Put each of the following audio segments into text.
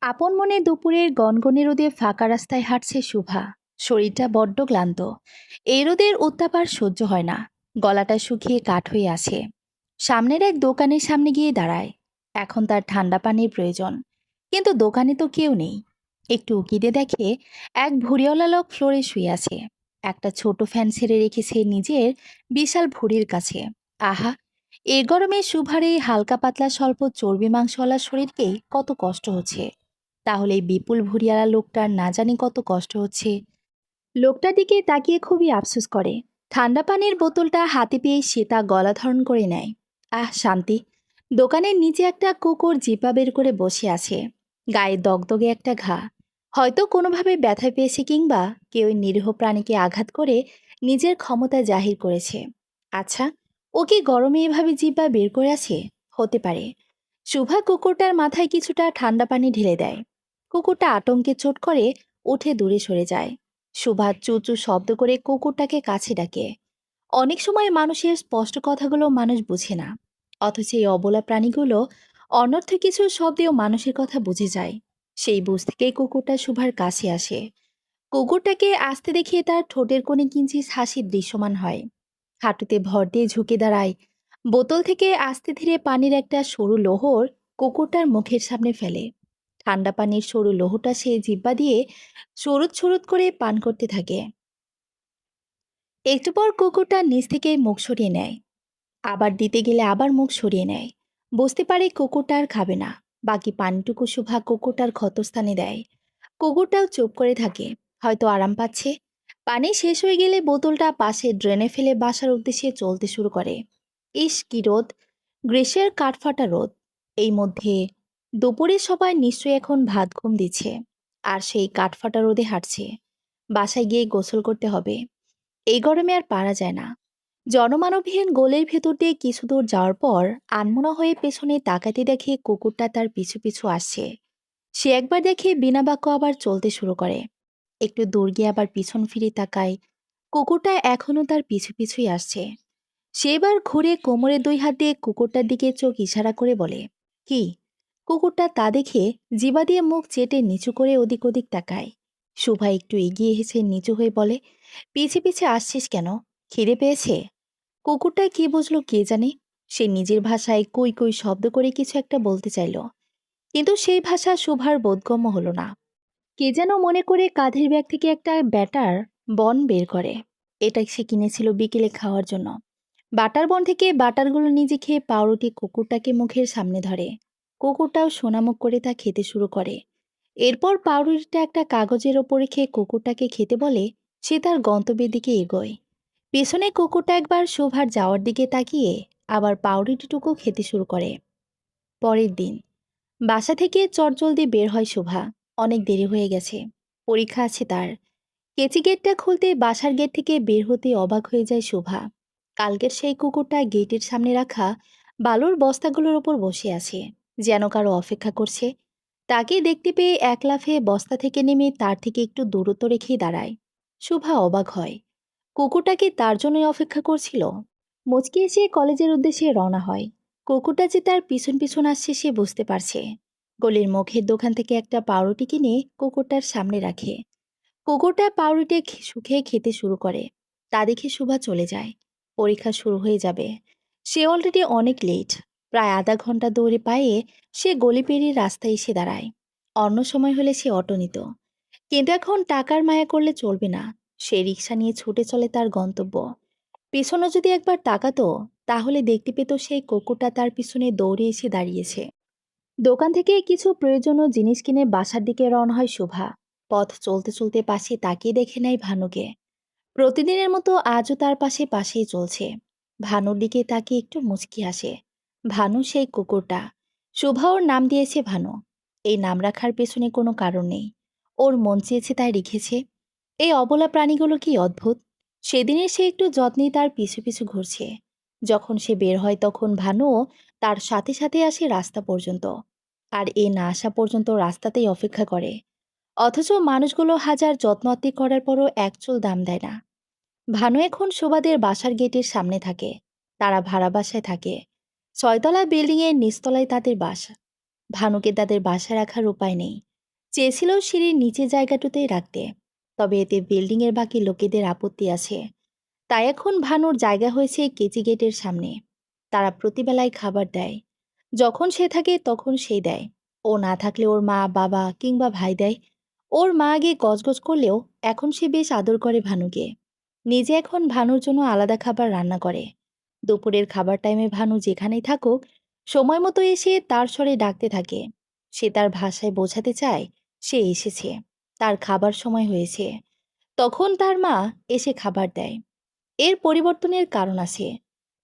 আপন মনে দুপুরের গনগনে রোদে ফাঁকা রাস্তায় হাঁটছে শুভা। শরীরটা বড্ড ক্লান্ত। এই রোদের উত্তাপ আর সহ্য হয় না। গলাটা শুকিয়ে কাঠ হয়ে আছে। সামনের এক দোকানের সামনে গিয়ে দাঁড়ায়। এখন তার ঠান্ডা পানির প্রয়োজন, কিন্তু দোকানে তো কেউ নেই। একটু উকিদে দেখে এক ভুঁড়িওয়ালা লোক ফ্লোরে শুয়ে আছে। একটা ছোট ফ্যান ছেড়ে রেখেছে নিজের বিশাল ভুঁড়ির কাছে। আহা, এই গরমে শুভার এই হালকা পাতলা স্বল্প চর্বি মাংসওয়ালা শরীরকে কত কষ্ট হচ্ছে। তাহলে এই বিপুল ভুঁড়িয়ালা লোকটার না জানি কত কষ্ট হচ্ছে। লোকটার দিকে তাকিয়ে খুবই আফসোস করে। ঠান্ডা পানির বোতলটা হাতে পেয়ে সে তা গলা ধারণ করে নেয়। আহ, শান্তি। দোকানের নিচে একটা কুকুর জিপা বের করে বসে আছে। গায়ে দগদগে একটা ঘা। হয়তো কোনোভাবে ব্যথা পেয়েছে, কিংবা কেউ এই নিরীহ প্রাণীকে আঘাত করে নিজের ক্ষমতা জাহির করেছে। আচ্ছা, ও কি গরমে এভাবে জিব্বা বের করে আছে? হতে পারে। শুভা কুকুরটার মাথায় কিছুটা ঠান্ডা পানি ঢেলে দেয়। কুকুরটা আতঙ্কে চোট করে উঠে দূরে সরে যায়। শুভা চু চু শব্দ করে কুকুরটাকে কাছে ডাকে। অনেক সময় মানুষের স্পষ্ট কথাগুলো মানুষ বুঝে না, অথচ এই অবলা প্রাণীগুলো অনর্থ কিছু শব্দেও মানুষের কথা বুঝে যায়। সেই বুঝ থেকেই কুকুরটা শুভার কাছে আসে। কুকুরটাকে আসতে দেখিয়ে তার ঠোঁটের কোণে কিঞ্চিৎ হাসি দৃশ্যমান হয়। হাঁটুতে ভর দিয়ে ঝুঁকে দাঁড়ায়। বোতল থেকে আস্তে ধীরে পানির একটা সরু লোহর কুকুরটার মুখের সামনে ফেলে। ঠান্ডা পানির সরু লোহটা সে জিব্বা দিয়ে সরুত সরুত করে পান করতে থাকে। একটু পর কুকুরটা নিচ থেকে মুখ সরিয়ে নেয়। আবার দিতে গেলে আবার মুখ সরিয়ে নেয়। বুঝতে পারে কুকুরটা আর খাবে না। বাকি পানিটুকু শুভা কুকুরটার ক্ষতস্থানে দেয়। কুকুরটাও চুপ করে থাকে, হয়তো আরাম পাচ্ছে। পানি শেষ হয়ে গেলে বোতলটা পাশে ড্রেনে ফেলে বাসার উদ্দেশ্যে চলতে শুরু করে। ইস, কি রোদ! গ্রীষ্মের কাঠফাটা রোদ। এই মধ্যে দুপুরে সবাই নিশ্চয়ই এখন ভাত ঘুম দিচ্ছে। আর সেই কাঠফাটা রোদে হাঁটছে। বাসায় গিয়ে গোসল করতে হবে। এই গরমে আর পারা যায় না। জনমানবহীন গোলের ভেতর দিয়ে কিছু দূর যাওয়ার পর আনমনা হয়ে পেছনে তাকাতে দেখে কুকুরটা তার পিছু পিছু আসছে। সে একবার দেখে বিনা বাক্য আবার চলতে শুরু করে। একটু দূর গিয়ে আবার পিছন ফিরে তাকায়। কুকুরটা এখনো তার পিছু পিছুই আসছে। সে এবার ঘুরে কোমরে দুই হাত দিয়ে কুকুরটার দিকে চোখ ইশারা করে বলে, কি? কুকুরটা তা দেখে জিবা দিয়ে মুখ চেটে নিচু করে ওদিক ওদিক তাকায়। শুভা একটু এগিয়ে এসে নিচু হয়ে বলে, পিছে পিছে আসছিস কেন? খিদে পেয়েছে? কুকুরটা কি বুঝলো কে জানে। সে নিজের ভাষায় কুই কুই শব্দ করে কিছু একটা বলতে চাইল, কিন্তু সেই ভাষা শুভার বোধগম্য হলো না। কে যেন মনে করে কাঁধের ব্যাগ থেকে একটা ব্যাটার বন বের করে। এটা সে কিনেছিল বিকেলে খাওয়ার জন্য। বাটার বন থেকে বাটারগুলো নিজে খেয়ে পাউরুটি কুকুরটাকে মুখের সামনে ধরে। কুকুরটাও সোনামুখ করে তা খেতে শুরু করে। এরপর পাউরুটিটা একটা কাগজের ওপর রেখে কুকুরটাকে খেতে বলে সে তার গন্তব্যের দিকে এগোয়। পেছনে কুকুরটা একবার শোভার যাওয়ার দিকে তাকিয়ে আবার পাউরুটিটুকু খেতে শুরু করে। পরের দিন বাসা থেকে চটজলদি বের হয় শোভা। অনেক দেরি হয়ে গেছে। পরীক্ষা আছে তার। কেচি গেটটা খুলতে বাসার গেট থেকে বের হতে অবাক হয়ে যায় শোভা। কালকের সেই কুকুরটা গেটের সামনে রাখা বালুর বস্তাগুলোর ওপর বসে আছে, যেন কারো অপেক্ষা করছে। তাকে দেখতে পেয়ে এক লাফে বস্তা থেকে নেমে তার থেকে একটু দূরত্ব রেখেই দাঁড়ায়। শোভা অবাক হয়। কুকুরটা কি তার জন্যই অপেক্ষা করছিল? মুচকি এসে কলেজের উদ্দেশ্যে রওনা হয়। কুকুরটা যে তার পিছন পিছন আসছে সে বুঝতে পারছে। গলির মুখের দোকান থেকে একটা পাউরুটি কিনে কুকুরটার সামনে রাখে। কুকুরটা পাউরুটি শুকিয়ে খেতে শুরু করে। তা দেখে শুভা চলে যায়। পরীক্ষা শুরু হয়ে যাবে। সে অলরেডি অনেক লেট। প্রায় আধা ঘন্টা দৌড়ে পায়ে সে গলি পেরিয়ে রাস্তায় এসে দাঁড়ায়। অন্য সময় হলে সে অটো নিত, কিন্তু এখন টাকার মায়া করলে চলবে না। সে রিক্সা নিয়ে ছুটে চলে তার গন্তব্য। পিছনে যদি একবার তাকাতো, তাহলে দেখতে পেত সেই কুকুরটা তার পিছনে দৌড়ে এসে দাঁড়িয়েছে। দোকান থেকে কিছু প্রয়োজনীয় জিনিস কিনে বাসার দিকে রওনা হয় শোভা। পথ চলতে চলতে পাশে তাকিয়ে দেখে নেয় ভানুকে। প্রতিদিনের মতো আজও তার পাশেই চলছে। ভানুর দিকে তাকিয়ে একটু মুচকি আসে। ভানু সেই কুকুরটা। শোভা ওর নাম দিয়েছে ভানু। এই নাম রাখার পেছনে কোনো কারণ নেই। ওর মন চেয়েছে তাই রেখেছে। এই অবলা প্রাণীগুলো কি অদ্ভুত। সেদিনে সে একটু যত্নেই তার পিছু পিছু ঘুরছে। যখন সে বের হয় তখন ভানুও তার সাথে সাথে আসে রাস্তা পর্যন্ত। আর এ না আসা পর্যন্ত রাস্তাতেই অপেক্ষা করে। অথচ মানুষগুলো হাজার যত্ন আত্তি করার পরও এক চুল দাম দেয় না। ভানু এখন শোভাদের বাসার গেটের সামনে থাকে। তারা ভাড়া বাসায় থাকে। 6 তলা বিল্ডিংয়ের নিচতলায় তাদের বাসা। ভানুকে তাদের বাসায় রাখার উপায় নেই। চেয়েছিল সিঁড়ির নিচে জায়গাটুতেই রাখতে, তবে এতে বিল্ডিংয়ের বাকি লোকেদের আপত্তি আছে। তাই এখন ভানুর জায়গা হয়েছে কেচি গেটের সামনে। তারা প্রতিবেলায় খাবার দেয়। যখন সে থাকে তখন সেই দেয়। ও না থাকলে ওর মা, বাবা কিংবা ভাই দেয়। ওর মা আগে গজগজ করলেও এখন সে বেশ আদর করে ভানুকে। নিজে এখন ভানুর জন্য আলাদা খাবার রান্না করে। দুপুরের খাবার টাইমে ভানু যেখানেই থাকুক, সময় মতো এসে তার স্বরে ডাকতে থাকে। সে তার ভাষায় বোঝাতে চায় সে এসেছে, তার খাবার সময় হয়েছে। তখন তার মা এসে খাবার দেয়। এর পরিবর্তনের কারণ আছে।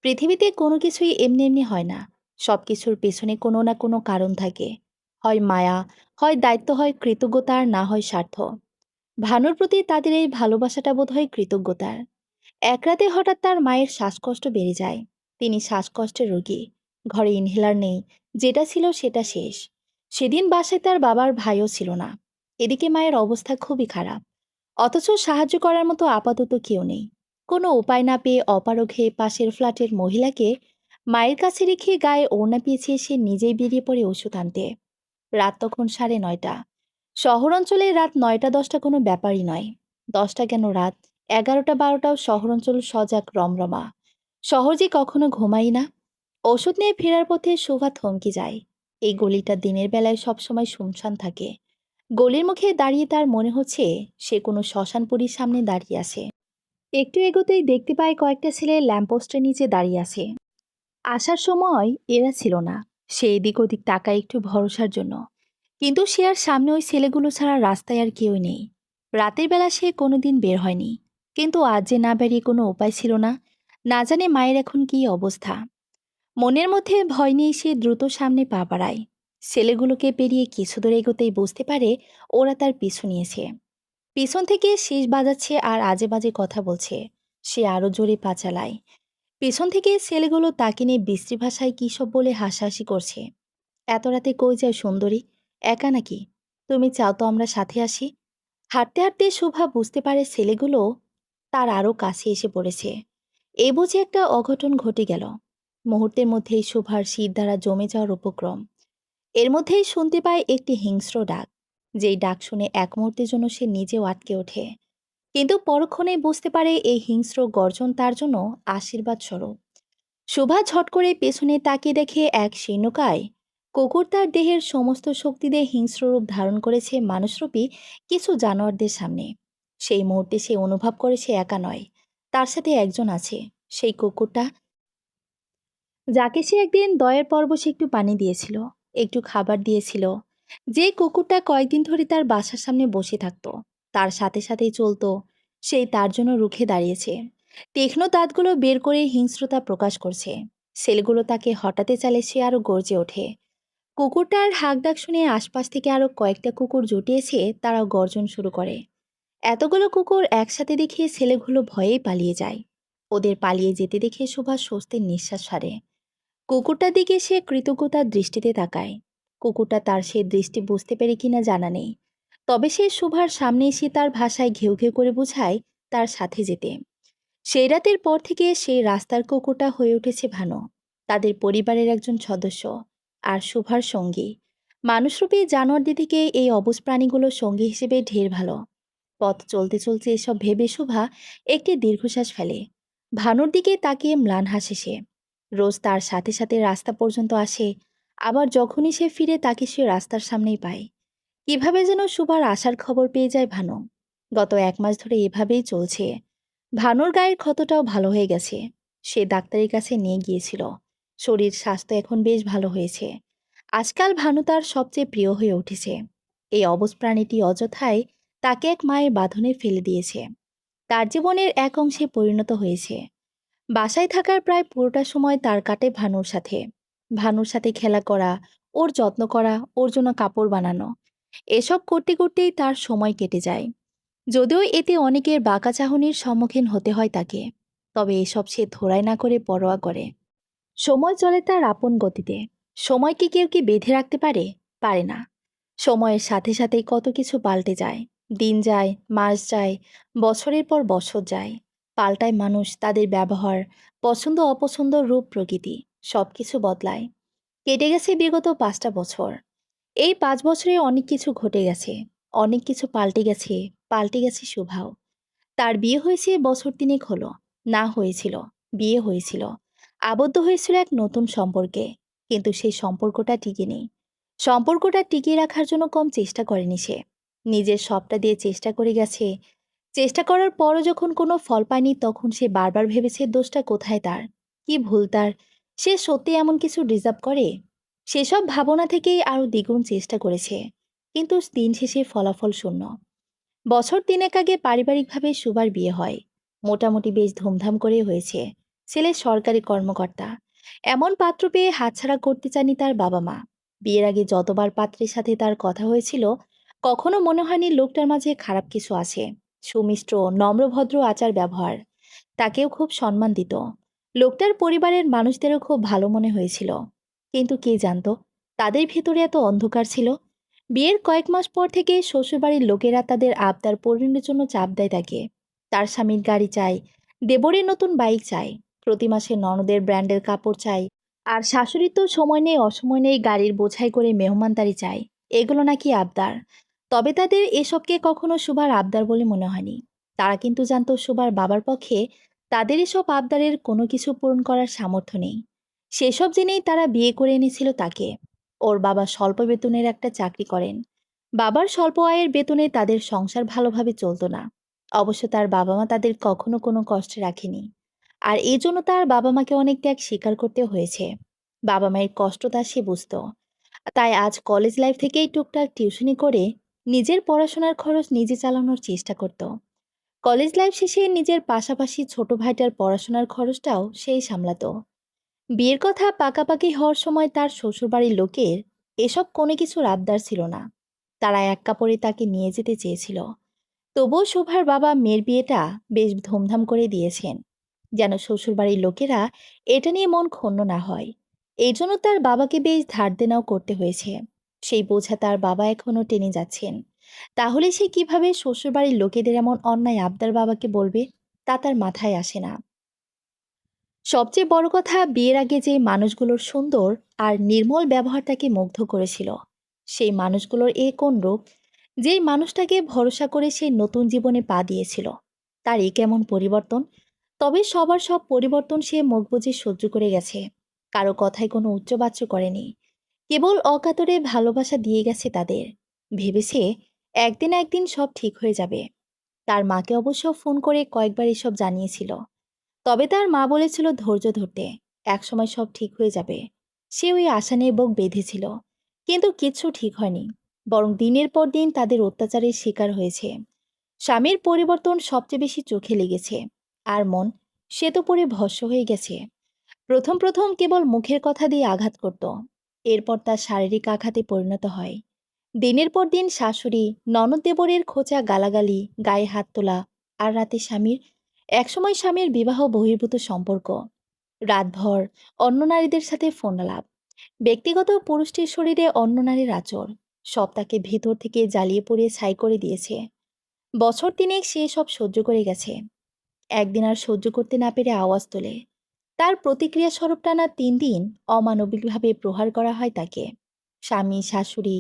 পৃথিবীতে কোনো কিছুই এমনি এমনি হয় না। সব কিছুর পেছনে কোনো না কোনো কারণ থাকে। হয় মায়া, হয় দায়িত্ব, হয় কৃতজ্ঞতা, আর না হয় স্বার্থ। ভানুর প্রতি তাদের এই ভালোবাসাটা বোধ হয় কৃতজ্ঞতার। এক রাতে হঠাৎ তার মায়ের শ্বাসকষ্ট বেড়ে যায়। তিনি শ্বাসকষ্টের রোগী। ঘরে ইনহেলার নেই, যেটা ছিল সেটা শেষ। সেদিন বাসায় তার বাবার ভাইও ছিল না। এদিকে মায়ের অবস্থা খুবই খারাপ, অথচ সাহায্য করার মতো আপাতত কেউ নেই। কোনো উপায় না পেয়ে অপারগে পাশের ফ্ল্যাটের মহিলাকে মায়ের কাছে রেখে গায়ে ওড়না পেঁচিয়ে সে নিজেই বেরিয়ে পড়ে ওষুধ আনতে। রাত তখন 9:30। শহর অঞ্চলে রাত 9টা-10টা কোনো ব্যাপারই নয়। 10টা কেন, রাত 11টা-12টাও শহর অঞ্চল সজাগ রমরমা। শহর যে কখনো ঘুমাই না। ওষুধ নিয়ে ফেরার পথে শোভা থমকে যায়। এই গলিটা দিনের বেলায় সবসময় শুনশান থাকে। গলির মুখে দাঁড়িয়ে তার মনে হচ্ছে সে কোনো শ্মশানপুরীর সামনে দাঁড়িয়ে আছে। একটু এগোতেই দেখতে পায় কয়েকটা ছেলে ল্যাম্পপোস্টের নিচে দাঁড়িয়ে আছে। আসার সময় এরা ছিল না। সে এদিক ওদিক তাকায় একটু ভরসার জন্য, কিন্তু সে আর সামনে ওই ছেলেগুলো ছাড়া রাস্তায় আর কেউই নেই। রাতের বেলা সে কোনোদিন বের হয়নি, কিন্তু আজ যে না বেরিয়ে কোনো উপায় ছিল না। না জানে মায়ের এখন কী অবস্থা। মনের মধ্যে ভয় নিয়ে সে দ্রুত সামনে পা বাড়ায়। ছেলেগুলোকে পেরিয়ে কিছু দূর এগোতেই বুঝতে পারে ওরা তার পিছু নিয়েছে। পিছন থেকে শীষ বাজাচ্ছে আর আজে বাজে কথা বলছে। সে আরো জোরে পা চালায়। পেছন থেকে ছেলেগুলো তাকে নিয়ে বিশ্রী ভাষায় কী সব বলে হাসাহাসি করছে। এত রাতে কই যায় সুন্দরী? একা নাকি? তুমি চাও তো আমরা সাথে আসি? হাঁটতে হাঁটতে শোভা বুঝতে পারে ছেলেগুলো তার আরও কাছে এসে পড়েছে। এই বুঝে একটা অঘটন ঘটে গেল। মুহূর্তের মধ্যেই শোভার শির দ্বারা জমে যাওয়ার উপক্রম। এর মধ্যেই শুনতে পায় একটি হিংস্র ডাক। যেই ডাক শুনে এক মুহূর্তের জন্য সে নিজেও আটকে ওঠে, কিন্তু পরক্ষণেই বুঝতে পারে এই হিংস্র গর্জন তার জন্য আশীর্বাদ স্বরূপ। শোভা ঝট করে পেছনে তাকিয়ে দেখে এক শীর্ণকায় কুকুর তার দেহের সমস্ত শক্তি দিয়ে হিংস্র রূপ ধারণ করেছে মানুষরূপী কিছু জানোয়ারদের সামনে। সেই মুহূর্তে সে অনুভব করে সে একা নয়, তার সাথে একজন আছে। সেই কুকুরটা, যাকে সে একদিন দয়ের পরবশে একটু পানি দিয়েছিল, একটু খাবার দিয়েছিল। যে কুকুরটা কয়েকদিন ধরে তার বাসার সামনে বসে থাকতো, তার সাথে সাথেই চলতো, সেই তার জন্য রুখে দাঁড়িয়েছে। তীক্ষ্ণ দাঁতগুলো বের করে হিংস্রতা প্রকাশ করছে। ছেলেগুলো তাকে হঠাতে চালে সে আরো গর্জে ওঠে। কুকুরটার হাঁক ডাক শুনে আশপাশ থেকে আরো কয়েকটা কুকুর জুটিয়েছে, তারাও গর্জন শুরু করে। এতগুলো কুকুর একসাথে দেখে ছেলেগুলো ভয়েই পালিয়ে যায়। ওদের পালিয়ে যেতে দেখে সুভাষ স্বস্তির নিঃশ্বাস ছাড়ে। কুকুরটার দিকে সে কৃতজ্ঞতার দৃষ্টিতে তাকায়। কুকুরটা তার সে দৃষ্টি বুঝতে পেরে কিনা জানা নেই, তবে সে শোভার সামনে এসে তার ভাষায় ঘেউ ঘেউ করে বোঝায় তার সাথে যেতে। সেই রাতের পর থেকে সেই রাস্তার কুকুরটা হয়ে উঠেছে ভানু, তাদের পরিবারের একজন সদস্য আর শোভার সঙ্গী। মানুষরূপী জানোয়ারদের থেকে এই অবুজ প্রাণীগুলো সঙ্গী হিসেবে ঢের ভালো। পথ চলতে চলতে এসব ভেবে শোভা একটি দীর্ঘশ্বাস ফেলে। ভানুর দিকে তাকিয়ে ম্লান হাসে সে। রোজ তার সাথে সাথে রাস্তা পর্যন্ত আসে, আবার যখনই সে ফিরে তাকে সে রাস্তার সামনেই পায়। কিভাবে যেন শোভার আসার খবর পেয়ে যায় ভানু। গত 1 মাস ধরে এভাবেই চলছে। ভানুর গায়ের ক্ষতটাও ভালো হয়ে গেছে। সে ডাক্তারের কাছে নিয়ে গিয়েছিল। শরীর স্বাস্থ্য এখন বেশ ভালো হয়েছে। আজকাল ভানু তার সবচেয়ে প্রিয় হয়ে উঠেছে। এই অবুজ প্রাণীটি অযথায় তাকে এক মায়ের বাঁধনে ফেলে দিয়েছে। তার জীবনের এক অংশে পরিণত হয়েছে। বাসায় থাকার প্রায় পুরোটা সময় তার কাটে ভানুর সাথে। ভানুর সাথে খেলা করা, ওর যত্ন করা, ওর জন্য কাপড় বানানো, এসব করতে করতেই তার সময় কেটে যায়। যদিও এতে অনেকের বাঁকা চাহনির সম্মুখীন হতে হয় তাকে, তবে এসব সে ধরাই না করে পরোয়া করে। সময় চলে তার আপন গতিতে। সময়কে কেউ কি বেঁধে রাখতে পারে? পারে না। সময়ের সাথে সাথেই কত কিছু পাল্টে যায়। দিন যায়, মাস যায়, বছরের পর বছর যায়। পাল্টায় মানুষ, তাদের ব্যবহার, পছন্দ অপছন্দ, রূপ প্রকৃতি, সব কিছু বদলায়। কেটে গেছে বিগত 5টা বছর। এই ৫ বছরে অনেক কিছু ঘটে গেছে, অনেক কিছু পাল্টে গেছে, পাল্টে গেছে শুভাও। তার বিয়ে হয়েছে বছর তিনেক হলো। না হয়েছিল, বিয়ে হয়েছিল, আবদ্ধ হয়েছিল এক নতুন সম্পর্কে। কিন্তু সেই সম্পর্কটা টিকে নেই। সম্পর্কটা টিকিয়ে রাখার জন্য কম চেষ্টা করেনি সে। নিজের সবটা দিয়ে চেষ্টা করে গেছে। চেষ্টা করার পরও যখন কোনো ফল পায়নি তখন সে বারবার ভেবেছে দোষটা কোথায় তার, কি ভুল তার, সে সত্যি এমন কিছু ডিজার্ভ করে। সেসব ভাবনা থেকেই আরো দ্বিগুণ চেষ্টা করেছে। কিন্তু দিন শেষে ফলাফল শূন্য। বছর তিনেক আগে পারিবারিকভাবে সুভার বিয়ে হয়। মোটামুটি বেশ ধুমধাম করে হয়েছে। ছেলে সরকারি কর্মকর্তা। এমন পাত্র পেয়ে হাতছাড়া করতে চাননি তার বাবা মা। বিয়ের আগে যতবার পাত্রের সাথে তার কথা হয়েছিল, কখনো মনে হয়নি লোকটার মাঝে খারাপ কিছু আছে। সুমিষ্ট, নম্রভদ্র আচার ব্যবহার। তাকেও খুব সম্মান দিত। লোকটার পরিবারের মানুষদেরও খুব ভালো মনে হয়েছিল। কিন্তু কে জানতো তাদের ভেতরে এত অন্ধকার ছিল। বিয়ের কয়েক মাস পর থেকে শ্বশুরবাড়ির লোকেরা তাদের আবদার পূরণের জন্য চাপ দেয় তাকে। তার স্বামীর গাড়ি চাই, দেবরের নতুন বাইক চাই, প্রতি মাসে ননদের ব্র্যান্ডের কাপড় চাই, আর শাশুড়ির তো সময় নেই অসময় নেই গাড়ির বোঝাই করে মেহমানদারি চাই। এগুলো নাকি আবদার। তবে তাদের এসবকে কখনো সুভার আবদার বলে মনে হয়নি। তারা কিন্তু জানতো সুভার বাবার পক্ষে তাদের এসব আবদারের কোনো কিছু পূরণ করার সামর্থ্য নেই। সেসব জেনেই তারা বিয়ে করে এনেছিল তাকে। ওর বাবা স্বল্প বেতনের একটা চাকরি করেন। বাবার স্বল্প আয়ের বেতনে তাদের সংসার ভালোভাবে চলতো না। অবশ্য তার বাবা মা তাদের কখনো কোনো কষ্টে রাখেনি। আর এই জন্য তার বাবা মাকে অনেক ত্যাগ স্বীকার করতে হয়েছে। বাবা মায়ের কষ্টটা সে বুঝতো। তাই আজ কলেজ লাইফ থেকেই টুকটাক টিউশনি করে নিজের পড়াশোনার খরচ নিজে চালানোর চেষ্টা করত। কলেজ লাইফ শেষে নিজের পাশাপাশি ছোট ভাইটার পড়াশোনার খরচটাও সেই সামলাতো। বিয়ের কথা পাকাপাকি হওয়ার সময় তার শ্বশুরবাড়ির লোকের এসব কোনো কিছুর আবদার ছিল না। তারা এক কাপড়ে তাকে নিয়ে যেতে চেয়েছিল। তবুও শোভার বাবা মেয়ের বিয়েটা বেশ ধুমধাম করে দিয়েছেন, যেন শ্বশুরবাড়ির লোকেরা এটা নিয়ে মন ক্ষুণ্ণ না হয়। এই জন্য তার বাবাকে বেশ ধার দেনাও করতে হয়েছে। সেই বোঝা তার বাবা এখনো টেনে যাচ্ছেন। তাহলে সে কিভাবে শ্বশুরবাড়ির লোকেদের এমন অন্যায় আবদার বাবাকে বলবে, তা তার মাথায় আসে না। সবচেয়ে বড় কথা, বিয়ের আগে যে মানুষগুলোর সুন্দর আর নির্মল ব্যবহার তাকে মুগ্ধ করেছিল, সেই মানুষগুলোর এ কোন রূপ। যেই মানুষটাকে ভরসা করে সে নতুন জীবনে পা দিয়েছিল, তার এ কেমন পরিবর্তন। তবে সবার সব পরিবর্তন সে মুখ বুজে সহ্য করে গেছে। কারো কথায় কোনো উচ্চবাচ্য করেনি। কেবল অকাতরে ভালোবাসা দিয়ে গেছে তাদের। ভেবেছে একদিন না একদিন সব ঠিক হয়ে যাবে। তার মাকে অবশ্য ফোন করে কয়েকবার এসব জানিয়েছিল। তবে তার মা বলেছিল ধৈর্য ধরতে, একসময় সব ঠিক হয়ে যাবে। সে ওই আশা নিয়ে বুক বেঁধেছিল। কিন্তু কিচ্ছু ঠিক হয়নি। বরং দিনের পর দিন তাদের অত্যাচারের শিকার হয়েছে। স্বামীর পরিবর্তন সবচেয়ে বেশি চোখে লেগেছে। আর মন, সে তো পুরো ভস্ম হয়ে গেছে। প্রথম প্রথম কেবল মুখের কথা দিয়ে আঘাত করত। এরপর তার শারীরিক আঘাতে পরিণত হয়। দিনের পর দিন শাশুড়ি, ননদ দেবরের খোঁচা গালাগালি, গায়ে হাত তোলা, আর রাতে স্বামীর, একসময় স্বামীর বিবাহ বহির্ভূত সম্পর্ক, রাতভর অন্য নারীদের সাথে ফোন আলাপ, ব্যক্তিগত পুরুষটির শরীরে অন্য নারীর আচর, সব তাকে ভেতর থেকে জ্বালিয়ে পুড়িয়ে ছাই করে দিয়েছে। বছর তিনেক সে সব সহ্য করে গেছে। একদিন আর সহ্য করতে না পেরে আওয়াজ তোলে। তার প্রতিক্রিয়া স্বরূপ টানা 3 দিন অমানবিকভাবে প্রহার করা হয় তাকে। স্বামী, শাশুড়ি,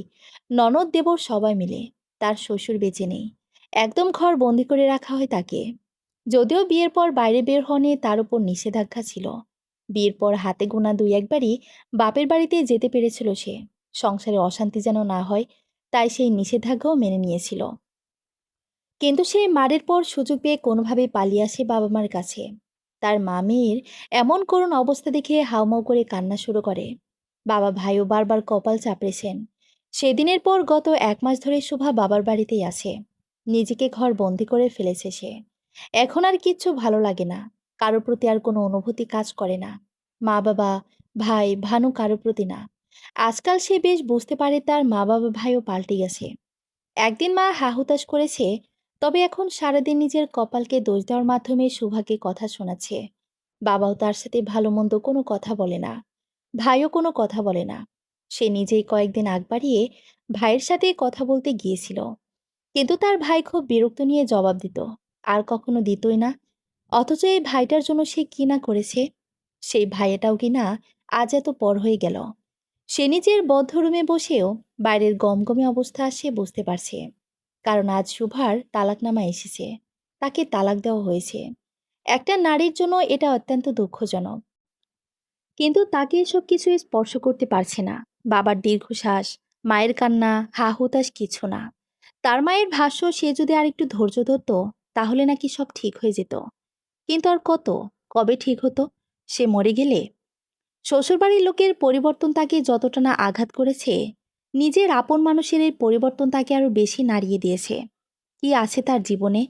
ননদ দেবর সবাই মিলে। তার শ্বশুর বেঁচে নেই। একদম ঘর বন্দি করে রাখা হয় তাকে। যদিও বিয়ের পর বাইরে বের হওয়া নিয়ে তার উপর নিষেধাজ্ঞা ছিল। বিয়ের পর হাতে গোনা 2-1বারই বাপের বাড়িতে যেতে পেরেছিল সে। সংসারে অশান্তি যেন না হয়, তাই সেই নিষেধাজ্ঞাও মেনে নিয়েছিল। কিন্তু সে মারের পর সুযোগ পেয়ে কোনোভাবে পালিয়ে আসে বাবা মার কাছে। তার মা মেয়ের এমন করুণ অবস্থা দেখে হাউমাউ করে কান্না শুরু করে। বাবা ভাইও বারবার কপাল চাপড়েছেন। সেদিনের পর গত 1 মাস ধরে শোভা বাবার বাড়িতেই আছে। নিজেকে ঘর বন্দি করে ফেলেছে সে। এখন আর কিচ্ছু ভালো লাগে না। কারো প্রতি আর কোনো অনুভূতি কাজ করে না। মা বাবা, ভাই, ভানু কারো প্রতি না। আজকাল সে বেশ বুঝতে পারে তার মা বাবা ভাইও পাল্টে গেছে। একদিন মা হাহুতাশ করেছে, তবে এখন সারাদিন নিজের কপালকে দোষ দেওয়ার মাধ্যমে শুভাকে কথা শোনাচ্ছে। বাবাও তার সাথে ভালো মন্দ কোনো কথা বলে না। ভাইও কোনো কথা বলে না। সে নিজেই কয়েকদিন আগ বাড়িয়ে ভাইয়ের সাথে কথা বলতে গিয়েছিল। কিন্তু তার ভাই খুব বিরক্ত নিয়ে জবাব দিত। আর কখনো দিতই না। অথচ এই ভাইটার জন্য সে কি না করেছে। সেই ভাইয়াটাও কি না আজ এত পর হয়ে গেল। সে নিজের বদ্ধ রুমে বসেও বাইরের গমগমে অবস্থা সে বুঝতে পারছে। কারণ আজ শুভার তালাকনামা এসেছে, তাকে তালাক দেওয়া হয়েছে। একটা নারীর জন্য এটা অত্যন্ত দুঃখজনক। কিন্তু তাকে এসব কিছু স্পর্শ করতে পারছে না। বাবার দীর্ঘশ্বাস, মায়ের কান্না, হা হুতাশ কিছু না। তার মায়ের ভাষ্য, সে যদি আর একটু ধৈর্য ধরত তাহলে নাকি সব ঠিক হয়ে যেত। কিন্তু আর কত, কবে ঠিক হতো? সে মরে গেলে? শ্বশুরবাড়ির লোকের পরিবর্তন তাকে যতটা না আঘাত করেছে, নিজের আপন মানুষের এই পরিবর্তন তাকে আরো বেশি নাড়িয়ে দিয়েছে। কি আছে তার জীবনে?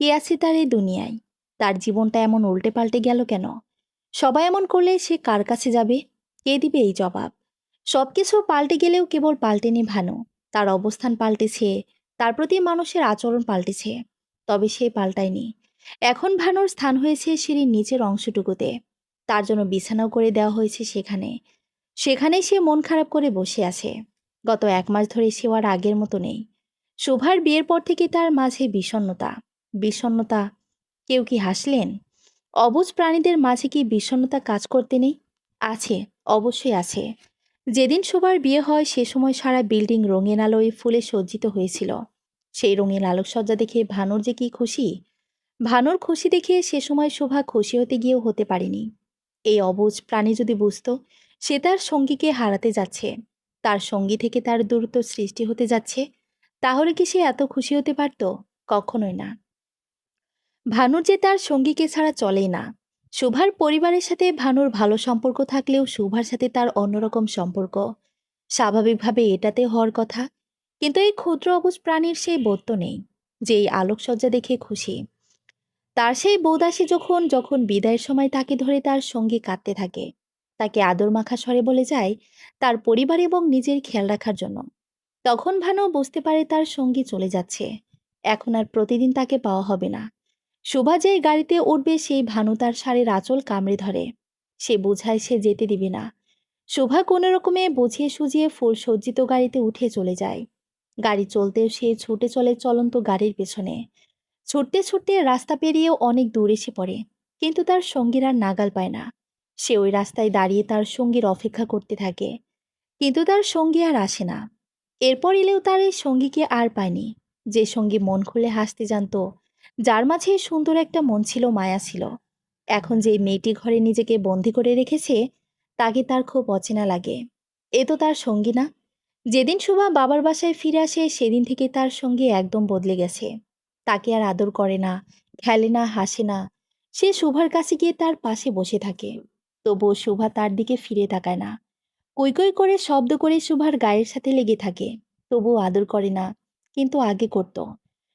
কে আছে তার এই দুনিয়ায়? তার জীবনটা এমন উল্টে পাল্টে গেল কেন? সবাই এমন করলে সে কার কাছে যাবে? কে দিবে এই জবাব? সবকিছু পাল্টে গেলেও কেবল পাল্টেনি ভানু। তার অবস্থান পাল্টেছে, তার প্রতি মানুষের আচরণ পাল্টেছে। তবে সে পাল্টায়নি। এখন ভানুর স্থান হয়েছে সিঁড়ির নিচের অংশটুকুতে। তার জন্য বিছানাও করে দেওয়া হয়েছে সেখানে। সেখানেই সে মন খারাপ করে বসে আছে। গত 1 মাস ধরে সে আর আগের মতো নেই। শোভার বিয়ের পর থেকে তার মাঝে বিষণ্ণতা। বিষণ্ণতা। কেউ কি হাসলেন? অবুঝ প্রাণীদের মাঝে কি বিষণ্ণতা কাজ করতে নেই? আছে, অবশ্যই আছে। যেদিন শোভার বিয়ে হয় সে সময় সারা বিল্ডিং রঙিন আলোয় ফুলে সজ্জিত হয়েছিল। সেই রঙিন আলোকসজ্জা দেখে ভানুর যে কি খুশি! ভানুর খুশি দেখে সে সময় শোভা খুশি হতে গিয়েও হতে পারেনি। এই অবুঝ প্রাণী যদি বুঝতো সে তার সঙ্গীকে হারাতে যাচ্ছে, তার সঙ্গী থেকে তার দূরত্ব সৃষ্টি হতে যাচ্ছে, তাহলে কি সে এত খুশি হতে পারত? কখনোই না। ভানুর যে তার সঙ্গীকে ছাড়া চলেই না। শুভার পরিবারের সাথে ভানুর ভালো সম্পর্ক থাকলেও শুভার সাথে তার অন্যরকম সম্পর্ক। স্বাভাবিকভাবে এটাতে হওয়ার কথা। কিন্তু এই ক্ষুদ্র অবুঝ প্রাণীর সেই বোধ তো নেই যে এই আলোকসজ্জা দেখে খুশি। তার সেই বৌদাসী যখন যখন বিদায়ের সময় তাকে ধরে তার সঙ্গী কাঁদতে থাকে, তাকে আদর মাখা স্বরে বলে যায় তার পরিবার এবং নিজের খেয়াল রাখার জন্য, তখন ভানু বুঝতে পারে তার সঙ্গী চলে যাচ্ছে। এখন আর প্রতিদিন তাকে পাওয়া হবে না। শোভা যেই গাড়িতে উঠবে সেই ভানু তার শাড়ির আঁচল কামড়ে ধরে। সে বোঝায় সে যেতে দিবে না। শোভা কোনো রকমে বুঝিয়ে সুজিয়ে ফুল সজ্জিত গাড়িতে উঠে চলে যায়। গাড়ি চলতেও সে ছুটে চলে চলন্ত গাড়ির পেছনে। ছুটতে ছুটতে রাস্তা পেরিয়েও অনেক দূর এসে পড়ে, কিন্তু তার সঙ্গীর আর নাগাল পায় না। সে ওই রাস্তায় দাঁড়িয়ে তার সঙ্গীর অপেক্ষা করতে থাকে, কিন্তু তার সঙ্গী আর আসে না। এরপর এলেও তার এই সঙ্গীকে আর পায়নি, যে সঙ্গী মন খুলে হাসতে জানতো, যার মাঝে সুন্দর একটা মন ছিল, মায়া ছিল। এখন যে মেয়েটি ঘরে নিজেকে বন্দি করে রেখেছে, তাকে তার খুব অচেনা লাগে। এ তো তার সঙ্গী না। যেদিন শোভা বাবার বাসায় ফিরে আসে সেদিন থেকে তার সঙ্গী একদম বদলে গেছে। তাকে আর আদর করে না, খেলে না, হাসে না। সে শোভার কাছে গিয়ে তার পাশে বসে থাকে, তবুও শোভা তার দিকে ফিরে তাকায় না। কই কই করে শব্দ করে শোভার গায়ের সাথে লেগে থাকে, তবুও আদর করে না। কিন্তু আগে করত।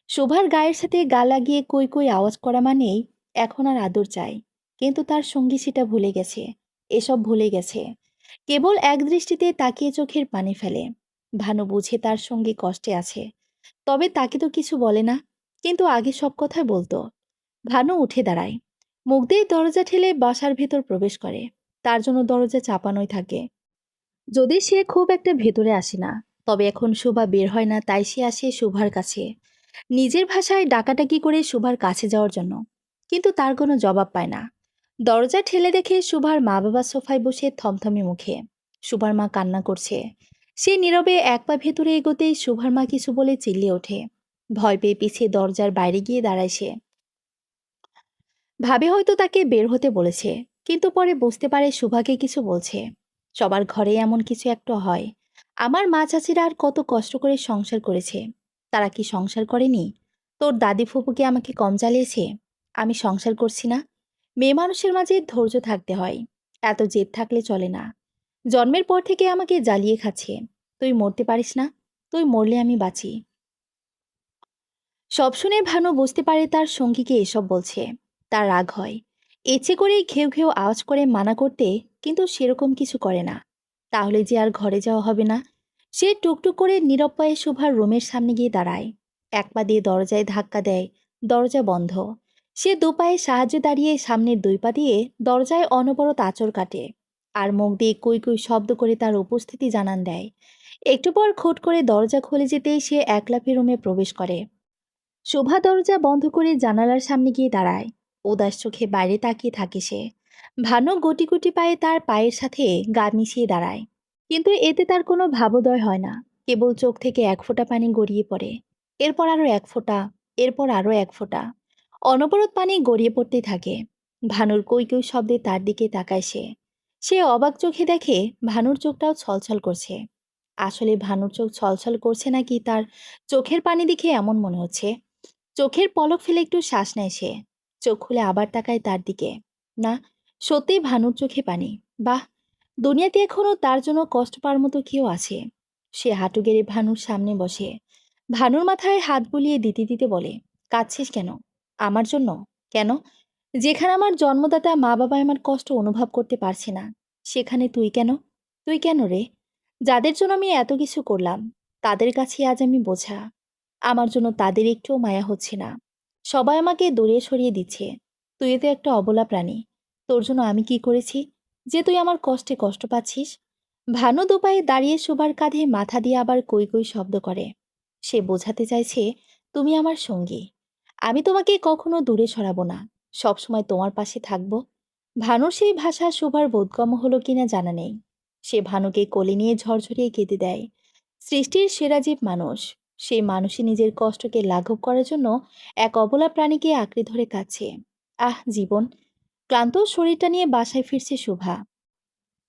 শোভার গায়ের সাথে গা লাগিয়ে কই কই আওয়াজ করা মানেই এখন আর আদর চাই। কিন্তু তার সঙ্গী সেটা ভুলে গেছে। এসব ভুলে গেছে। কেবল এক দৃষ্টিতে তাকিয়ে চোখের পানি ফেলে। ভানু বুঝে তার সঙ্গী কষ্টে আছে, তবে তাকে তো কিছু বলে না। কিন্তু আগে সব কথাই বলতো। ভানু উঠে দাঁড়ায়, মুখ দিয়ে দরজা ঠেলে বাসার ভেতর প্রবেশ করে। তার জন্য দরজা চাপানোই থাকে। যদি সে খুব একটা ভেতরে আসে না, তবে এখন শোভা বের হয় না, তাই সে আসে শোভার কাছে, নিজের ভাষায় ডাকাডাকি করে শোভার কাছে যাওয়ার জন্য। কিন্তু তার কোনো জবাব পায় না। দরজা ঠেলে দেখে শোভার মা বাবা সোফায় বসে থমথমে মুখে। শোভার মা কান্না করছে। সে নীরবে এক পা ভেতরে এগোতেই শোভার মা কিছু বলে চিল্লিয়ে ওঠে। ভয় পেয়ে পিছিয়ে দরজার বাইরে গিয়ে দাঁড়ায় সে। ভাবে হয়তো তাকে বের হতে বলেছে, কিন্তু পরে বুঝতে পারে শোভাকে কিছু বলছে। সবার ঘরে এমন কিছু একটা হয়। আমার মা চাচিরা আর কত কষ্ট করে সংসার করেছে, তারা কি সংসার করেনি? তোর দাদি ফুপুকে আমাকে কম জ্বালিয়েছে? আমি সংসার করছি না? মেয়ে মানুষের মাঝে ধৈর্য থাকতে হয়, এত জেদ থাকলে চলে না। জন্মের পর থেকে আমাকে জ্বালিয়ে খাচ্ছে। তুই মরতে পারিস না? তুই মরলে আমি বাঁচি। সব শুনে ভানু বুঝতে পারে তার সঙ্গীকে এসব বলছে। তার রাগ হয়। ইচ্ছে করেই ঘেউ ঘেউ আওয়াজ করে মানা করতে, কিন্তু সেরকম কিছু করে না। তাহলে যে আর ঘরে যাওয়া হবে না। সে টুকটুক করে নীরব পায়ে শোভার রুমের সামনে গিয়ে দাঁড়ায়। এক পা দিয়ে দরজায় ধাক্কা দেয়। দরজা বন্ধ। সে দুপায়ে সাহায্যে দাঁড়িয়ে সামনের 2 পা দিয়ে দরজায় অনবরত আঁচড় কাটে। আর মুখ দিয়ে কুই কুই শব্দ করে তার উপস্থিতি জানান দেয়। একটু পর খুট করে দরজা খুলে যেতেই সে এক লাফে রুমে প্রবেশ করে। শোভা দরজা বন্ধ করে জানালার সামনে গিয়ে দাঁড়ায়। উদাস চোখে বাইরে তাকিয়ে থাকে সে। ভানু গুটি গুটি পায়ে তার পায়ের সাথে গা মিশিয়ে দাঁড়ায়। কিন্তু এতে তার কোনো ভাবোদয় হয় না। কেবল চোখ থেকে এক ফোঁটা পানি গড়িয়ে পড়ে। এরপর আরো এক ফোঁটা, এরপর আরো এক ফোঁটা। অনবরত পানি গড়িয়ে পড়তেই থাকে। ভানুর কই কই শব্দে তার দিকে তাকায় সে। সে অবাক চোখে দেখে ভানুর চোখটাও ছলছল করছে। আসলে ভানুর চোখ ছলছল করছে নাকি তার চোখের পানি দেখে এমন মনে হচ্ছে। চোখের পলক ফেলে একটু শ্বাস নেয় সে। চোখ খুলে আবার তাকায় তার দিকে। না, সত্যিই ভানুর চোখে পানি। বাহ! দুনিয়াতে এখনো তার জন্য কষ্ট পাওয়ার মতো কেউ আছে। সে হাঁটু গেড়ে ভানুর সামনে বসে। ভানুর মাথায় হাত বুলিয়ে দিতে দিতে বলে, কাঁদছিস কেন? আমার জন্য? কেন? যেখানে আমার জন্মদাতা মা বাবা আমার কষ্ট অনুভব করতে পারছে না, সেখানে তুই কেন? তুই কেন রে? যাদের জন্য আমি এত কিছু করলাম, তাদের কাছে আজ আমি বোঝা। আমার জন্য তাদের একটুও মায়া হচ্ছে না। সবাই আমাকে দূরে সরিয়ে দিচ্ছে। তুই তো একটা অবলা প্রাণী। তোর জন্য আমি কি করেছি যে তুই আমার কষ্টে কষ্ট পাচ্ছিস? ভানু দুপায়ে দাঁড়িয়ে শোবার কাঁধে মাথা দিয়ে আবার কই কই শব্দ করে। সে বোঝাতে চাইছে, তুমি আমার সঙ্গী। আমি তোমাকে কখনো দূরে সরাবো না। সবসময় তোমার পাশে থাকবো। ভানুর সেই ভাষা শোভার বোধগম্য হলো কিনা জানা নেই। সে ভানুকে কোলে নিয়ে ঝরঝরিয়ে কেঁদে দেয়। সৃষ্টির সেরা জীব মানুষ। সেই মানুষই নিজের কষ্টকে লাঘব করার জন্য এক অবলা প্রাণীকে আঁকড়ে ধরে কাছে। আহ জীবন! ক্লান্ত শরীরটা নিয়ে বাসায় ফিরছে শোভা।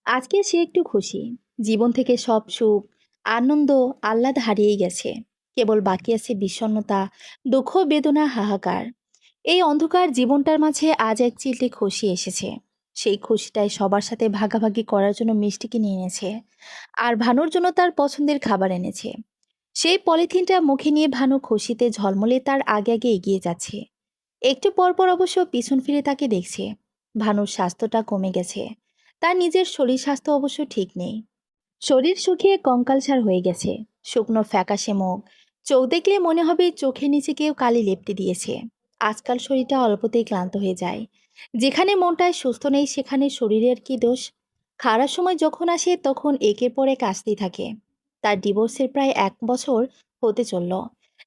আজকে সে একটু খুশি। জীবন থেকে সব সুখ, আনন্দ, আহ্লাদ হারিয়েই গেছে। কেবল বাকি আছে বিষণ্ণতা, দুঃখ, বেদনা, হাহাকার। এই অন্ধকার জীবনটার মাঝে আজ এক চিলতে খুশি এসেছে। সেই খুশিটাই সবার সাথে ভাগাভাগি করার জন্য মিষ্টি কিনে এনেছে। আর ভানুর জন্য তার পছন্দের খাবার এনেছে। সেই পলিথিনটা মুখে নিয়ে ভানু খুশিতে ঝলমলে তার আগে আগে এগিয়ে যাচ্ছে। একটু পরপর অবশ্য পিছন ফিরে তাকে দেখছে। ভানুর স্বাস্থ্যটা কমে গেছে। তার নিজের শরীর স্বাস্থ্য অবশ্য ঠিক নেই। শরীর শুকিয়ে কঙ্কালসার হয়ে গেছে। শুকনো ফ্যাকাশে মুখ। চোখ দেখলে মনে হবে চোখের নিচে কেউ কালি লেপটে দিয়েছে। আজকাল শরীরটা অল্পতেই ক্লান্ত হয়ে যায়। যেখানে মনটায় সুস্থ নেই সেখানে শরীরের কি দোষ? খারাপ সময় যখন আসে তখন একের পর এক আসতেই থাকে। তার ডিভোর্সের প্রায় 1 বছর হতে চলল।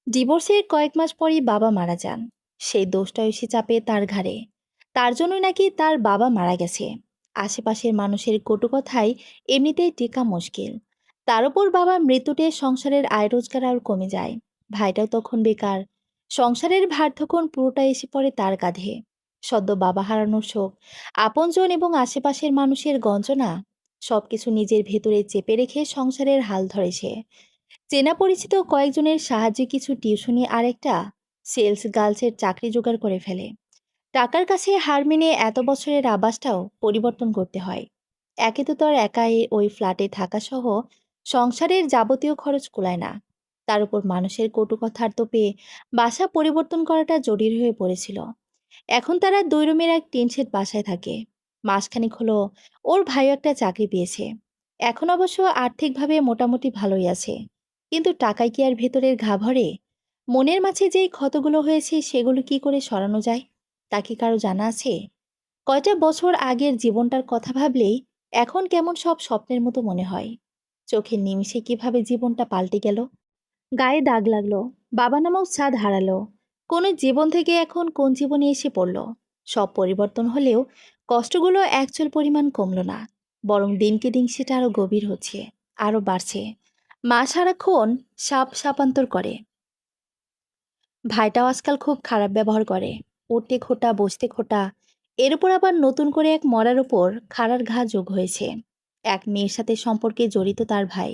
ডিভোর্সের কয়েক মাস পরই বাবা মারা যান। সেই দোষটা এসে চাপে তার ঘাড়ে। তার জন্য নাকি তার বাবা মারা গেছে। আশেপাশের মানুষের কটু কথায় এমনিতেই টেকা মুশকিল। তার উপর বাবার মৃত্যুতে সংসারের আয় রোজগার আর কমে যায়। ভাইটাও তখন বেকার। সংসারের ভার তখন পুরোটা এসে পড়ে তার কাঁধে। সদ্য বাবা হারানোর শোক, আপনজন এবং আশেপাশের মানুষের গঞ্জনা সবকিছু নিজের ভেতরে চেপে রেখে সংসারের হাল ধরে সে। চেনা পরিচিত কয়েকজনের সাহায্যে কিছু টিউশনি আর একটা সেলস গার্লসের চাকরি জোগাড় করে ফেলে। টাকার কাছে হার মেনে এত বছরের আবাসটাও পরিবর্তন করতে হয়। একে তো তার একাই ওই ফ্ল্যাটে থাকা সহ সংসারের যাবতীয় খরচ কুলায় না। তার উপর মানুষের কটু কথার তোপে বাসা পরিবর্তন করাটা জরুরি হয়ে পড়েছিল। এখন তারা 2 রুমের এক টিন শেড বাসায় থাকে। মাসখানেক হলো ওর ভাইও একটা চাকরি পেয়েছে। এখন অবশ্য আর্থিকভাবে মোটামুটি ভালোই আছে। কিন্তু টাকায় কি আর ভেতরের ঘা ভরে? মনের মাঝে যেই ক্ষতগুলো হয়েছে সেগুলো কি করে সরানো যায়? তা কি কারো জানা আছে? কয়টা বছর আগের জীবনটার কথা ভাবলেই এখন কেমন সব স্বপ্নের মতো মনে হয়। চোখের নিমিষে কিভাবে জীবনটা পাল্টে গেল। গায়ে দাগ লাগলো। বাবা নামক ছাদ হারালো। কোন জীবন থেকে এখন কোন জীবনে এসে পড়লো। সব পরিবর্তন হলেও কষ্টগুলো একচুল পরিমাণ কমলো না। বরং দিনকে দিন সেটা আরো গভীর হচ্ছে, আরো বাড়ছে। মা সারাক্ষণ সাপ সাপান্তর করে। ভাইটাও আজকাল খুব খারাপ ব্যবহার করে। উঠতে খোটা, বসতে খোটা। এর উপর আবার নতুন করে এক মরার উপর খাড়ার ঘা যোগ হয়েছে। এক মেয়ের সাথে সম্পর্কে জড়িত তার ভাই।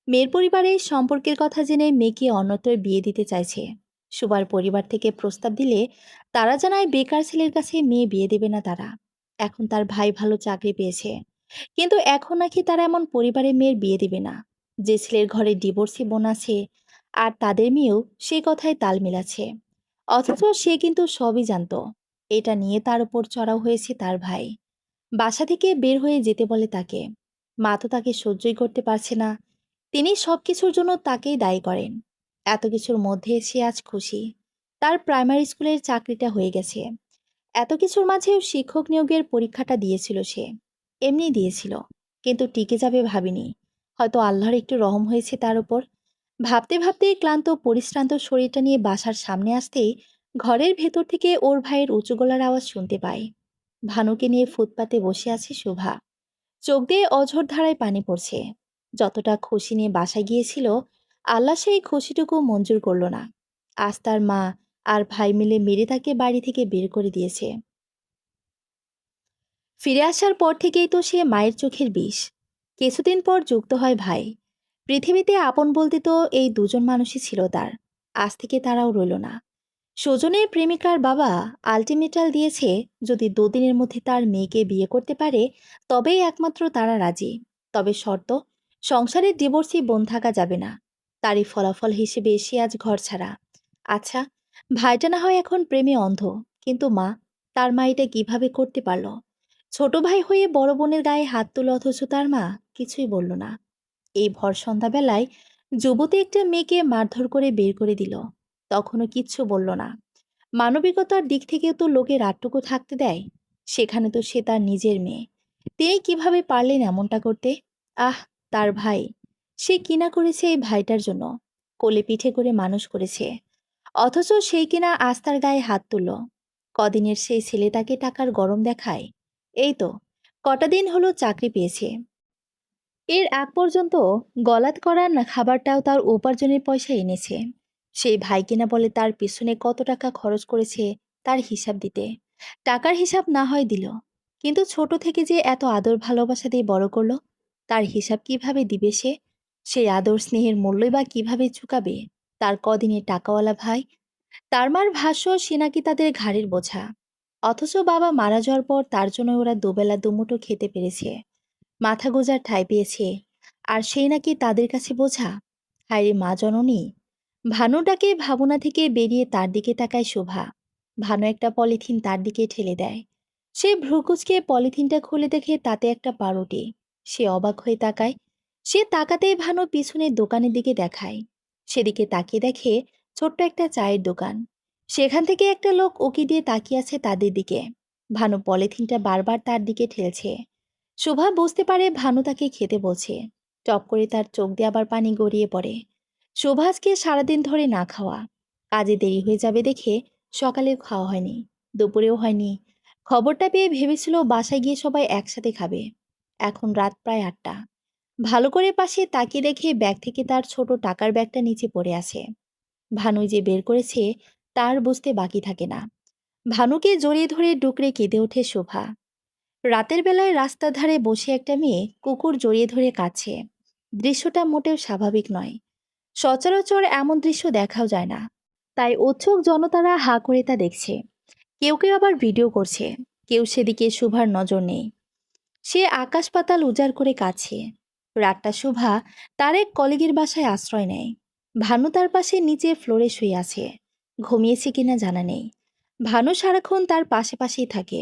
মেয়ের পরিবারে সম্পর্কের কথা জেনে মেয়েকে অন্যত্র বিয়ে দিতে চাইছে। সুবার পরিবার থেকে প্রস্তাব দিলে তারা জানায় বেকার ছেলের কাছে মেয়ে বিয়ে দেবে না তারা। এখন তার ভাই ভালো চাকরি পেয়েছে। কিন্তু এখন নাকি তারা এমন পরিবারে মেয়ের বিয়ে দিবে না, যে ছেলের ঘরে ডিভোর্সি বোন আছে। আর তাদের মেয়েও সেই কথায় তাল মিলাচ্ছে। অথচ সে কিন্তু সবই জানতো। এটা নিয়ে তার উপর চড়াও হয়েছে তার ভাই। বাসা থেকে বের হয়ে যেতে বলে তাকে। মা তো তাকে সহ্যই করতে পারছে না। তিনি সবকিছুর জন্য তাকেই দায়ী করেন। এত কিছুর মধ্যে সে আজ খুশি। তার প্রাইমারি স্কুলের চাকরিটা হয়ে গেছে। এত কিছুর মাঝেও শিক্ষক নিয়োগের পরীক্ষাটা দিয়েছিল সে। এমনি দিয়েছিল, কিন্তু টিকে যাবে ভাবিনি। হয়তো আল্লাহর একটু রহম হয়েছে তার উপর। ভাবতে ভাবতে ক্লান্ত পরিশ্রান্ত শরীরটা নিয়ে বাসার সামনে আসতেই ঘরের ভেতর থেকে ওর ভাইয়ের উঁচু গলার আওয়াজ শুনতে পায়। ভানুকে নিয়ে ফুটপাতে বসে আছে শোভা। চোখ দিয়ে অঝোর ধারায় পানি পড়ছে। যতটা খুশি নিয়ে বাসায় গিয়েছিল, আল্লাহ সেই খুশিটুকু মঞ্জুর করলো না। আজ তার মা আর ভাই মিলে মেরে তাকে বাড়ি থেকে বের করে দিয়েছে। ফিরে আসার পর থেকেই তো সে মায়ের চোখের বিষ। কিছুদিন পর যুক্ত হয় ভাই। পৃথিবীতে আপন বলতে তো এই দুজন মানুষই ছিল তার। আজ থেকে তারাও রইল না। সুজনের প্রেমিকার বাবা আলটিমেটাল দিয়েছে, যদি দুদিনের মধ্যে তার মেয়েকে বিয়ে করতে পারে তবেই একমাত্র তারা রাজি। তবে শর্ত, সংসারের ডিভোর্সই বোন থাকা যাবে না। তারই ফলাফল হিসেবে সে আজ ঘর ছাড়া। আচ্ছা, ভাইটা না হয় এখন প্রেমে অন্ধ, কিন্তু মা, তার মা এটা কিভাবে করতে পারল? ছোট ভাই হয়ে বড় বোনের গায়ে হাত তুলে অথচ তার মা কিছুই বলল না। এই ভর সন্ধ্যাবেলায় যুবতী একটা মেয়েকে মারধর করে বের করে দিল, তখনও কিচ্ছু বলল না। মানবিকতার দিক থেকেও তো লোকের রাতটুকু থাকতে দেয়। সেখানে তো সে তার নিজের মেয়ে। তিনি কিভাবে পারলেন এমনটা করতে? আহ, তার ভাই, সে কিনা করেছে এই ভাইটার জন্য, কোলে পিঠে করে মানুষ করেছে, অথচ সেই কিনা আজ তার গায়ে হাত তুলল। কদিনের সেই ছেলে তাকে টাকার গরম দেখায়। এই তো কটা দিন হলো চাকরি পেয়েছে। এর আগ পর্যন্ত গলাত করা না খাবারটাও তার উপার্জনের পয়সা এনেছে। সেই ভাই কিনা বলে তার পিছনে কত টাকা খরচ করেছে তার হিসাব দিতে। টাকার হিসাব না হয় দিল, কিন্তু ছোট থেকে যে এত আদর ভালোবাসা দিয়ে বড় করলো, তার হিসাব কিভাবে দিবে সে? সেই আদর স্নেহের মূল্যই বা কিভাবে চুকাবে তার কদিনের টাকাওয়ালা ভাই? তার মার ভাষ্য, সে নাকি তাদের ঘাড়ের বোঝা, অথচ বাবা মারা যাওয়ার পর তার জন্য ওরা দুবেলা দুমুঠো খেতে পেরেছে, মাথা গোঁজার ঠাঁই পেয়েছে, আর সেই নাকি তাদের কাছে বোঝা। হায়রে মা জননী! ভানুটাকে ভাবনা থেকে বেরিয়ে তার দিকে তাকায় শোভা। ভানু একটা পলিথিন তার দিকে ঠেলে দেয়। সে ভ্রুকুচকে পলিথিনটা খুলে দেখে তাতে একটা পাউরুটি। সে অবাক হয়ে তাকায়। সে তাকাতেই ভানু পিছনের দোকানের দিকে দেখায়। সেদিকে তাকিয়ে দেখে ছোট্ট একটা চায়ের দোকান। সেখান থেকে একটা লোক উকি দিয়ে তাকিয়ে আছে তাদের দিকে। ভানু পলিথিনটা বারবার তার দিকে ঠেলছে। শোভা বুঝতে পারে ভানু তাকে খেতে বলছে। টপ করে তার চোখ দিয়ে আবার পানি গড়িয়ে পড়ে। শোভা আজকে সারাদিন ধরে না খাওয়া। কাজে দেরি হয়ে যাবে দেখে সকালেও খাওয়া হয়নি, দুপুরেও হয়নি। খবরটা পেয়ে ভেবেছিল বাসায় গিয়ে সবাই একসাথে খাবে। এখন রাত প্রায় ৮টা। ভালো করে পাশে তাকিয়ে দেখে ব্যাগ থেকে তার ছোট টাকার ব্যাগটা নিচে পড়ে আছে। ভানু যে বের করেছে তার বুঝতে বাকি থাকে না। ভানুকে জড়িয়ে ধরে ডুকরে কেঁদে ওঠে শোভা। রাতের বেলায় রাস্তার ধারে বসে একটা মেয়ে কুকুর জড়িয়ে ধরে কাছে। দৃশ্যটা মোটেও স্বাভাবিক নয়। সচরাচর এমন দৃশ্য দেখাও যায় না। তাই উৎসুক জনতারা হা করে তা দেখছে। কেউ কেউ আবার ভিডিও করছে, কেউ সেদিকে শুভার নজর নেই। সে আকাশ পাতাল উজাড় করে কাছে। রাতটা শুভা তার এক কলিগের বাসায় আশ্রয় নেয়। ভানু তার পাশে নিচে ফ্লোরে শুয়ে আছে। ঘুমিয়েছে কিনা জানা নেই। ভানু সারাক্ষণ তার পাশে পাশেই থাকে।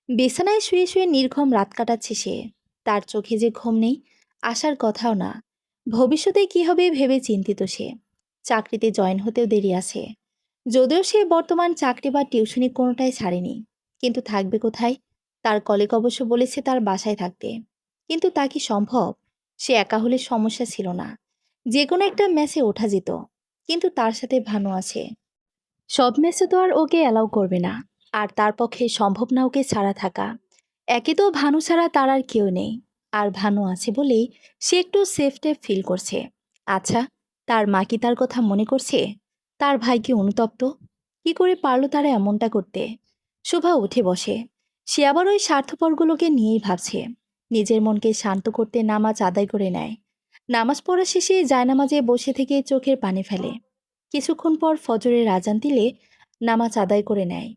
বিছানায় শুয়ে শুয়ে নির্ঘুম রাত কাটাচ্ছে সে। তার চোখে যে ঘুম নেই, আসার কথাও না। ভবিষ্যতে কি হবে ভেবে চিন্তিত সে। চাকরিতে জয়েন হতেও দেরি আছে। যদিও সে বর্তমান চাকরি বা টিউশনি কোনোটাই ছাড়েনি, কিন্তু থাকবে কোথায়? তার কলিগ অবশ্য বলেছে তার বাসায় থাকতে, কিন্তু তা কি সম্ভব? সে একা হলে সমস্যা ছিল না, যে কোনো একটা মেসে ওঠা যেত, কিন্তু তার সাথে ভানু আছে। সব মেসে তো আর ওকে অ্যালাউ করবে না, আর তার পক্ষে সম্ভব না ওকে ছাড়া থাকা। একে তো ভানু ছাড়া তার আর কেউ নেই, আর ভানু আছে বলেই সে একটু সেফ ফিল করছে। আচ্ছা, তার মা কি তার কথা মনে করছে? তার ভাই কি অনুতপ্ত? কি করে পারল তারা এমনটা করতে? শোভা উঠে বসে। সে আবার ওই স্বার্থপরগুলোকে নিয়েই ভাবছে। নিজের মনকে শান্ত করতে নামাজ আদায় করে নেয়। নামাজ পড়া শেষে জায়নামাজে বসে থেকে চোখের পানি ফেলে। কিছুক্ষণ পর ফজরের আজান দিলে নামাজ আদায় করে নেয়।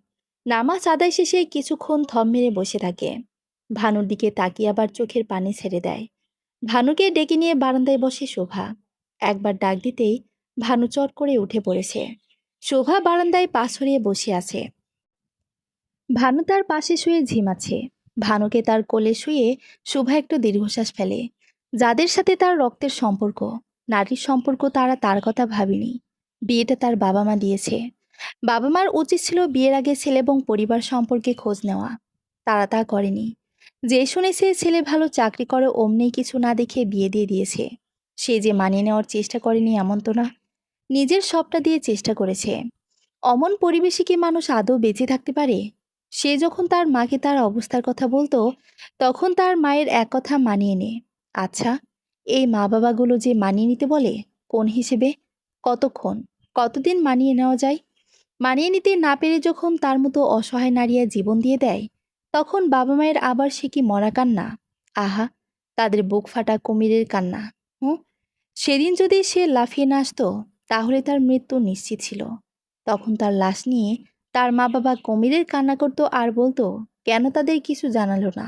নামাজ আদায় শেষে কিছুক্ষণ থম মেরে বসে থাকে। ভানুর দিকে তাকিয়ে আবার চোখের পানি ছেড়ে দেয়। ভানুকে ডেকে নিয়ে বারান্দায় বসে শোভা। একবার ডাক দিতেই ভানু চট করে উঠে পড়েছে। শোভা বারান্দায় পা ছড়িয়ে বসে আছে। ভানু তার পাশে শুয়ে ঝিমাচ্ছে। ভানুকে তার কোলে শুয়ে শোভা একটু দীর্ঘশ্বাস ফেলে। যাদের সাথে তার রক্তের সম্পর্ক, নারীর সম্পর্ক, তারা তার কথা ভাবেনি। বিয়েটা তার বাবা মা দিয়েছে। বাবা মার উচিত ছিল বিয়ের আগে ছেলে এবং পরিবার সম্পর্কে খোঁজ নেওয়া। তারা তা করেনি। যে শুনেছে ছেলে ভালো চাকরি করে অমনি কিছু না দেখে বিয়ে দিয়ে দিয়েছে। সে যে মানিয়ে নেওয়ার চেষ্টা করেনি এমন তো না, নিজের সবটা দিয়ে চেষ্টা করেছে। অমন পরিবেশে কি মানুষ আদৌ বেঁচে থাকতে পারে? সে যখন তার মাকে তার অবস্থার কথা বলতো, তখন তার মায়ের এক কথা মানিয়ে নে। আচ্ছা, এই মা বাবাগুলো যে মানিয়ে নিতে বলে, কোন হিসেবে? কতক্ষণ, কতদিন মানিয়ে নেওয়া যায়? মানিয়ে নিতে না পেরে যখন তার মতো অসহায় নারীরা জীবন দিয়ে দেয়, তখন বাবা মায়ের আবার সে কি মরা কান্না! আহা, তাদের বুক ফাটা কুমিরের কান্না। হুঁ, সেদিন যদি সে লাফিয়ে না আসতো, তাহলে তার মৃত্যু নিশ্চিত ছিল। তখন তার লাশ নিয়ে তার মা বাবা কুমিরের কান্না করতো আর বলতো, কেন তাদের কিছু জানালো না?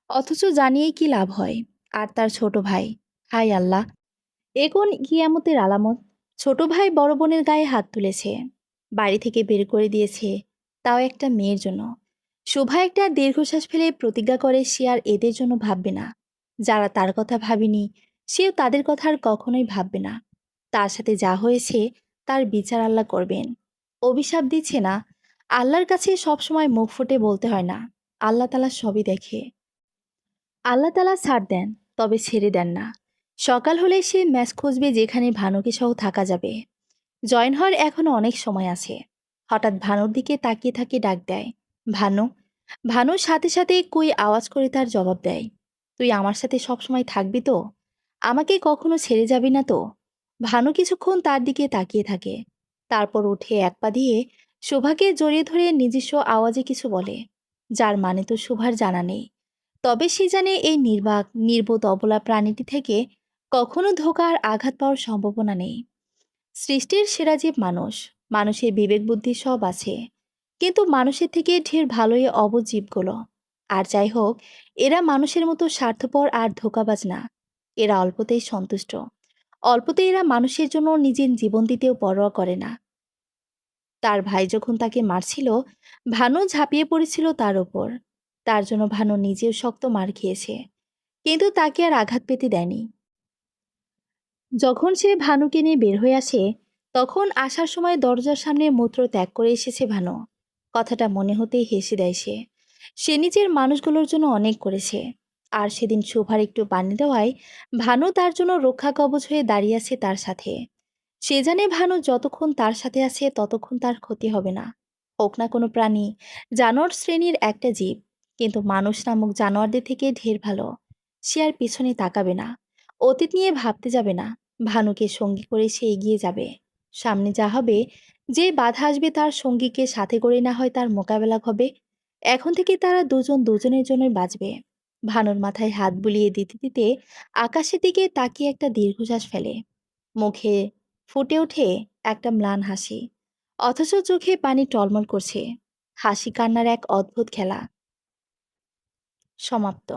অথচ জানিয়েই কি লাভ হয়? আর তার ছোট ভাই, হায় আল্লাহ, এ কোন কিয়ামতের আলামত! ছোট ভাই বড় বোনের গায়ে হাত তুলেছে, বাড়ি থেকে বের করে দিয়েছে, তাও একটা মেয়ের জন্য। শোভা একটা দীর্ঘশ্বাস ফেলে প্রতিজ্ঞা করে সে আর এদের জন্য ভাববে না। যারা তার কথা ভাবেনি, সেও তাদের কথা আর কখনোই ভাববে না। তার সাথে যা হয়েছে তার বিচার আল্লাহ করবেন। অভিশাপ দিচ্ছে না, আল্লাহর কাছে সবসময় মুখ ফুটে বলতে হয় না। আল্লাহ তালা সবই দেখে। আল্লাহ তালা ছাড় দেন, তবে ছেড়ে দেন না। সকাল হলে সে ম্যাচ খুঁজবে যেখানে ভানুকে সহ থাকা যাবে। জয়েন হওয়ার এখনো অনেক সময় আছে। হঠাৎ ভানুর দিকে তাকিয়ে থাকে, ডাক দেয়, ভানু। ভানুর সাথে সাথে কই আওয়াজ করে তার জবাব দেয়, তুই আমার সাথে সবসময় থাকবি তো? আমাকে কখনো ছেড়ে যাবি না তো? ভানু কিছুক্ষণ তার দিকে তাকিয়ে থাকে, তারপর উঠে এক পা দিয়ে শোভাকে জড়িয়ে ধরে নিজস্ব আওয়াজে কিছু বলে, যার মানে তো শোভার জানা নেই। তবে সে জানে এই নির্বাক নির্বোধ অবলা প্রাণীটি থেকে কখনো ধোকা আর আঘাত পাওয়ার সম্ভাবনা নেই। সৃষ্টির সেরা জীব মানুষ, মানুষের বিবেক বুদ্ধি সব আছে, কিন্তু মানুষের থেকে ঢের ভালোই অবুঝ জীবগুলো। আর যাই হোক, এরা মানুষের মতো স্বার্থপর আর ধোকাবাজ না। এরা অল্পতেই সন্তুষ্ট। অল্পতে এরা মানুষের জন্য নিজের জীবন দিতেও পরোয়া করে না। তার ভাই যখন তাকে মারছিল, ভানু ঝাঁপিয়ে পড়েছিল তার ওপর। তার জন্য ভানু নিজেও শক্ত মার খেয়েছে, কিন্তু তাকে আর আঘাত পেতে দেয়নি। যখন সে ভানুকে নিয়ে বের হয়ে আসে, তখন আসার সময় দরজার সামনে মূত্র ত্যাগ করে এসেছে ভানু। কথাটা মনে হতেই হেসে দেয় সে। সে নিজের মানুষগুলোর জন্য অনেক করেছে। আর সেদিন শোভার একটু পানি দেওয়ায় ভানু তার জন্য রক্ষা কবচ হয়ে দাঁড়িয়ে আছে তার সাথে। সে জানে ভানু যতক্ষণ তার সাথে আছে ততক্ষণ তার ক্ষতি হবে না। হোক না কোনো প্রাণী, জানোয়ার শ্রেণীর একটা জীব, কিন্তু মানুষ নামক জানোয়ারদের থেকে ঢের ভালো। সে আর পিছনে তাকাবে না, অতীত নিয়ে ভাবতে যাবে না। ভানুকে সঙ্গী করে সে এগিয়ে যাবে। সামনে যা হবে, যে বাধা আসবে তার সঙ্গীকে সাথে করে না হয় তার মোকাবেলা হবে। এখন থেকে তারা দুজন দুজনের জন্যই বাঁচবে। ভানুর মাথায় হাত বুলিয়ে দিতে দিতে আকাশের দিকে তাকিয়ে একটা দীর্ঘশ্বাস ফেলে। মুখে ফুটে ওঠে একটা ম্লান হাসি, অথচ চোখে পানি টলমল করছে। হাসি কান্নার এক অদ্ভুত খেলা। সমাপ্ত।